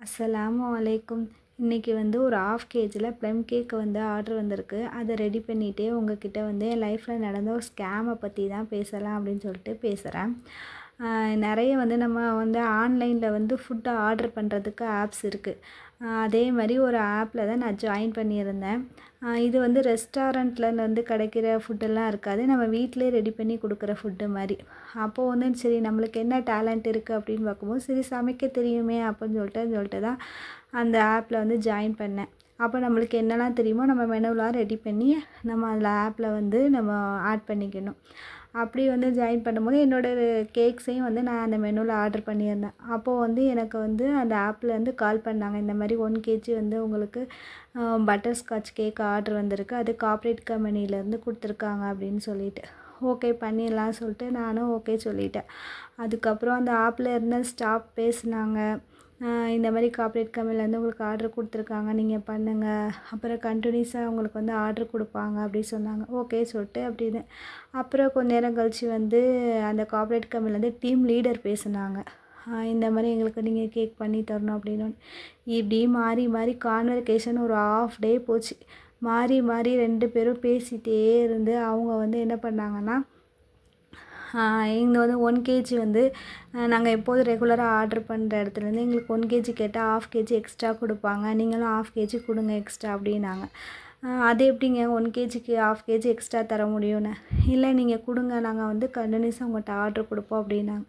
அஸ்ஸலாமு அலைக்கும். இன்றைக்கி வந்து ஒரு ½ கேஜியில் ப்ளம் கேக் வந்து ஆர்டர் வந்திருக்கு. அதை ரெடி பண்ணிகிட்டே உங்ககிட்ட வந்து என் லைஃப்பில் நடந்த ஒரு ஸ்கேமை பற்றி தான் பேசலாம் அப்படின்னு சொல்லிட்டு பேசுகிறேன். நிறைய வந்து நம்ம வந்து ஆன்லைனில் வந்து ஃபுட்டை ஆர்டர் பண்ணுறதுக்கு ஆப்ஸ் இருக்குது. அதே மாதிரி ஒரு ஆப்பில் தான் நான் ஜாயின் பண்ணியிருந்தேன். இது வந்து ரெஸ்டாரண்ட்டில் வந்து கிடைக்கிற ஃபுட்டெல்லாம் இருக்காது, நம்ம வீட்டிலே ரெடி பண்ணி கொடுக்குற ஃபுட்டு மாதிரி. அப்போது வந்து சரி நம்மளுக்கு என்ன டேலண்ட் இருக்குது அப்படின்னு பார்க்கும்போது சரி சமைக்க தெரியுமே அப்படின்னு சொல்லிட்டு தான் அந்த ஆப்பில் வந்து ஜாயின் பண்ணேன். அப்போ நம்மளுக்கு என்னெல்லாம் தெரியுமோ நம்ம மெனுலாம் ரெடி பண்ணி நம்ம அதில் ஆப்பில் வந்து நம்ம ஆட் பண்ணிக்கணும். அப்படி வந்து ஜாயின் பண்ணும்போது என்னோடய கேக்ஸையும் வந்து நான் அந்த மெனுவில் ஆர்டர் பண்ணியிருந்தேன். அப்போது வந்து எனக்கு வந்து அந்த ஆப்லேருந்து கால் பண்ணாங்க, இந்த மாதிரி 1 கேஜி வந்து உங்களுக்கு பட்டர்ஸ்காட்ச் கேக் ஆர்டர் வந்திருக்கு, அது கார்ப்பரேட் கம்பெனிலேருந்து கொடுத்துருக்காங்க அப்படின்னு சொல்லிட்டு. ஓகே பண்ணிடலாம் சொல்லிட்டு நானும் ஓகே சொல்லிட்டேன். அதுக்கப்புறம் அந்த ஆப்பில் இருந்த ஸ்டாஃப் பேசுனாங்க, இந்த மாதிரி கார்ப்பரேட் கம்பெனிலேருந்து உங்களுக்கு ஆர்டர் கொடுத்துருக்காங்க, நீங்கள் பண்ணுங்கள், அப்புறம் கண்டினியூஸாக உங்களுக்கு வந்து ஆர்டர் கொடுப்பாங்க அப்படி சொன்னாங்க. ஓகே சொல்லிட்டு அப்படின்னு அப்புறம் கொஞ்ச நேரம் கழித்து வந்து அந்த கார்ப்பரேட் கம்பெனிலேருந்து டீம் லீடர் பேசுனாங்க. இந்த மாதிரி எங்களுக்கு நீங்கள் கேக் பண்ணி தரணும் அப்படின்னு. இப்படி மாறி மாறி கான்வர்சேஷன் ஒரு ½ டே போச்சு. மாறி மாறி 2 பேரும் பேசிகிட்டே இருந்து அவங்க வந்து என்ன பண்ணாங்கன்னா, இங்கே வந்து 1 கேஜி வந்து நாங்கள் எப்போதும் ரெகுலராக ஆர்டர் பண்ணுற இடத்துலேருந்து எங்களுக்கு 1 கேஜி கேட்டால் ½ கேஜி எக்ஸ்ட்ரா கொடுப்பாங்க, நீங்களும் ½ கேஜி கொடுங்க எக்ஸ்ட்ரா அப்படின்னாங்க. அது எப்படிங்க 1 கேஜிக்கு ½ கேஜி எக்ஸ்ட்ரா தர முடியும்னு. இல்லை நீங்கள் கொடுங்க, நாங்கள் வந்து கண்டினியூஸாக உங்கள்கிட்ட ஆர்டர் கொடுப்போம் அப்படின்னாங்க.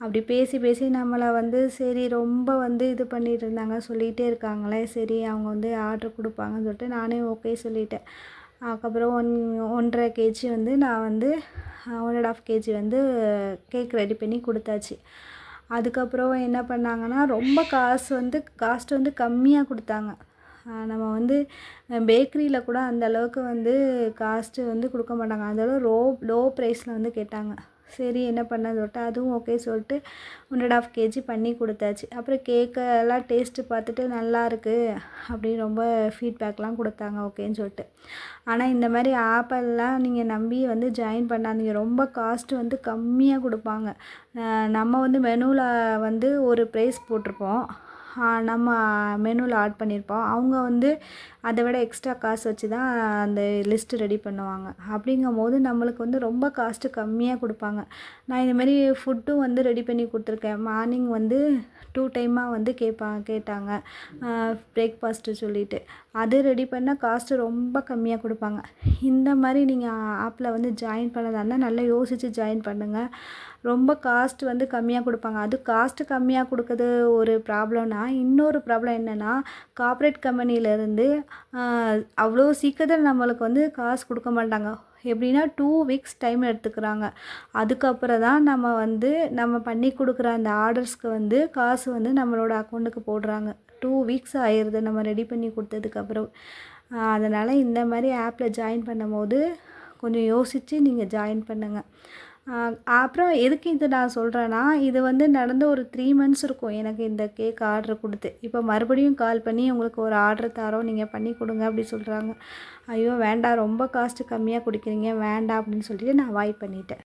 அப்படி பேசி பேசி நம்மளை வந்து சரி ரொம்ப வந்து இது பண்ணிகிட்டு இருந்தாங்க, சொல்லிகிட்டே இருக்காங்களே, சரி அவங்க வந்து ஆர்டர் கொடுப்பாங்கன்னு சொல்லிட்டு நானே ஓகே சொல்லிட்டேன். அதுக்கப்புறம் 1½ கேஜி வந்து நான் வந்து 1½ கேஜி வந்து கேக் ரெடி பண்ணி கொடுத்தாச்சு. அதுக்கப்புறம் என்ன பண்ணாங்கன்னா, ரொம்ப காஸ்ட் வந்து கம்மியாக கொடுத்தாங்க. நம்ம வந்து பேக்கரியில் கூட அந்த அளவுக்கு வந்து காஸ்ட்டு வந்து கொடுக்க மாட்டாங்க, அதோட லோ ப்ரைஸில் வந்து கேட்டாங்க. சரி என்ன பண்ண சொல்லிட்டு அதுவும் ஓகே சொல்லிட்டு 1½ கேஜி பண்ணி கொடுத்தாச்சு. அப்புறம் கேக்கெல்லாம் டேஸ்ட்டு பார்த்துட்டு நல்லாயிருக்கு அப்படின்னு ரொம்ப ஃபீட்பேக்லாம் கொடுத்தாங்க, ஓகேன்னு சொல்லிட்டு. ஆனால் இந்த மாதிரி ஆப்பெல்லாம் நீங்கள் நம்பி வந்து ஜாயின் பண்ணாதீங்க, ரொம்ப காஸ்ட்டு வந்து கம்மியாக கொடுப்பாங்க. நம்ம வந்து மெனுவில் வந்து ஒரு ப்ரைஸ் போட்டிருப்போம், நம்ம மெனுவில் ஆட் பண்ணியிருப்போம், அவங்க வந்து அதை விட எக்ஸ்ட்ரா காசு வச்சு தான் அந்த லிஸ்ட்டு ரெடி பண்ணுவாங்க. அப்படிங்கும்போது நம்மளுக்கு வந்து ரொம்ப காஸ்ட்டு கம்மியாக கொடுப்பாங்க. நான் இதுமாரி ஃபுட்டும் வந்து ரெடி பண்ணி கொடுத்துருக்கேன். மார்னிங் வந்து 2 டைமாக வந்து கேட்டாங்க பிரேக்ஃபாஸ்ட்டு சொல்லிவிட்டு, அது ரெடி பண்ணால் காஸ்ட்டு ரொம்ப கம்மியாக கொடுப்பாங்க. இந்த மாதிரி நீங்கள் ஆப்பில் வந்து ஜாயின் பண்ணதா இருந்தால் நல்லா யோசித்து ஜாயின் பண்ணுங்கள். ரொம்ப காஸ்ட் வந்து கம்மியாக கொடுப்பாங்க. அது காஸ்ட்டு கம்மியாக கொடுக்குறது ஒரு ப்ராப்ளம்னா, இன்னொரு ப்ராப்ளம் என்னென்னா, கார்ப்பரேட் கம்பெனிலேருந்து அவ்வளோ சீக்கிரத்தில் நம்மளுக்கு வந்து காசு கொடுக்க மாட்டாங்க. எப்படின்னா 2 வீக்ஸ் டைம் எடுத்துக்கிறாங்க. அதுக்கப்புறம் தான் நம்ம பண்ணி கொடுக்குற அந்த ஆர்டர்ஸ்க்கு வந்து காசு வந்து நம்மளோட அக்கௌண்ட்டுக்கு போடுறாங்க. 2 வீக்ஸ் ஆயிடுது நம்ம ரெடி பண்ணி கொடுத்ததுக்கப்புறம். அதனால் இந்த மாதிரி ஆப்பில் ஜாயின் பண்ணும்போது கொஞ்சம் யோசித்து நீங்கள் ஜாயின் பண்ணுங்கள். அப்புறம் எதுக்கு இது நான் சொல்கிறேன்னா, இது வந்து நடந்து ஒரு 3 மந்த்ஸ் இருக்கும் எனக்கு இந்த கேக் ஆர்டர் கொடுத்து. இப்போ மறுபடியும் கால் பண்ணி உங்களுக்கு ஒரு ஆர்டர் தரோம், நீங்கள் பண்ணி கொடுங்க அப்படி சொல்கிறாங்க. ஐயோ வேண்டாம், ரொம்ப காஸ்ட்டு கம்மியாக கொடுக்குறீங்க, வேண்டாம் அப்படின்னு சொல்லிட்டு நான் அவாய்ட் பண்ணிட்டேன்.